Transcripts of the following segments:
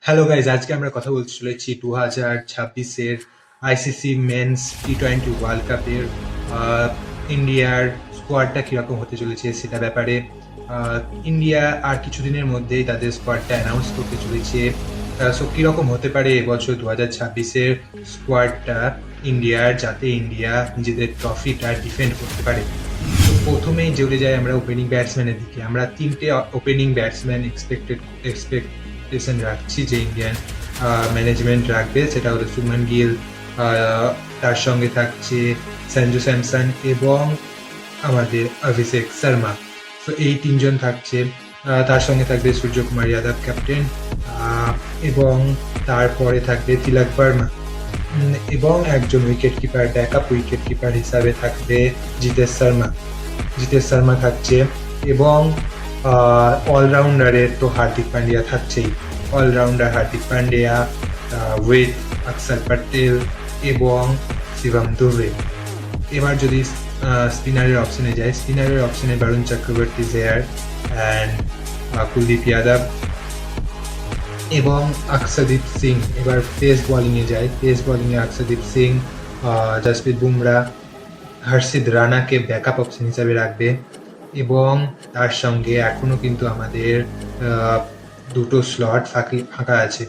Hello guys, আজকে আমরা কথা বলতে চলেছি 2026-এর আইসিসি মেন্স টি-20 ওয়ার্ল্ড কাপের ইন্ডিয়ার স্কোয়াডটা কীরকম হতে চলেছে সেটা ব্যাপারে। ইন্ডিয়া আর কিছুদিনের মধ্যেই তাদের স্কোয়াডটা অ্যানাউন্স করতে চলেছে। সো কীরকম হতে পারে এবছর 2026-এর স্কোয়াডটা ইন্ডিয়ার, যাতে ইন্ডিয়া নিজেদের ট্রফিটা ডিফেন্ড করতে পারে। তো প্রথমেই চলে যাই আমরা ওপেনিং ব্যাটসম্যানের দিকে। আমরা তিনটে ওপেনিং ব্যাটসম্যান এক্সপেকটেশন রাখছি যে ইন্ডিয়ান ম্যানেজমেন্ট রাখবে। সেটা হলো শুভমান গিল, তার সঙ্গে থাকছে সঞ্জু স্যামসন এবং আমাদের অভিষেক শর্মা। তো এই তিনজন থাকছে। তার সঙ্গে থাকবে সূর্যকুমার যাদব ক্যাপ্টেন, এবং তারপরে থাকবে তিলক বর্মা, এবং একজন wicket keeper, backup wicket keeper হিসাবে থাকবে জিতেশ শর্মা থাকছে। এবং অলরাউন্ডারে তো হার্দিক পান্ডিয়া থাকছেই। অলরাউন্ডার হার্দিক পান্ডিয়া উইথ অক্ষর প্যাটেল এবং শিবম দুবে। এবার যদি স্পিনারের অপশনে যায়, স্পিনারের অপশনে বরুণ চক্রবর্তী জেয়ার অ্যান্ড কুলদীপ যাদব এবং অক্ষদীপ সিং। এবার পেস বোলিংয়ে যায়, পেস বোলিংয়ে অক্ষদীপ সিং, জসপ্রীত বুমরা, হর্ষিত রানাকে ব্যাকআপ অপশন হিসাবে রাখবে। এবং তার সঙ্গে এখনও কিন্তু আমাদের দুটো স্লট ফাঁকা আছে।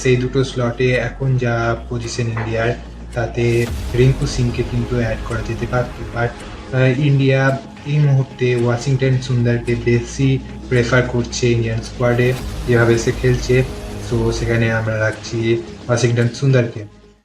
সেই দুটো স্লটে এখন যা পজিশন ইন্ডিয়ার, তাতে রিঙ্কু সিংকে কিন্তু অ্যাড করা যেতে পারত। বাট ইন্ডিয়া এই মুহূর্তে ওয়াশিংটন সুন্দরকে বেশি প্রেফার করছে ইন্ডিয়ান স্কোয়াডে, যেভাবে সে খেলছে। সো সেখানে আমরা রাখছি ওয়াশিংটন সুন্দরকে।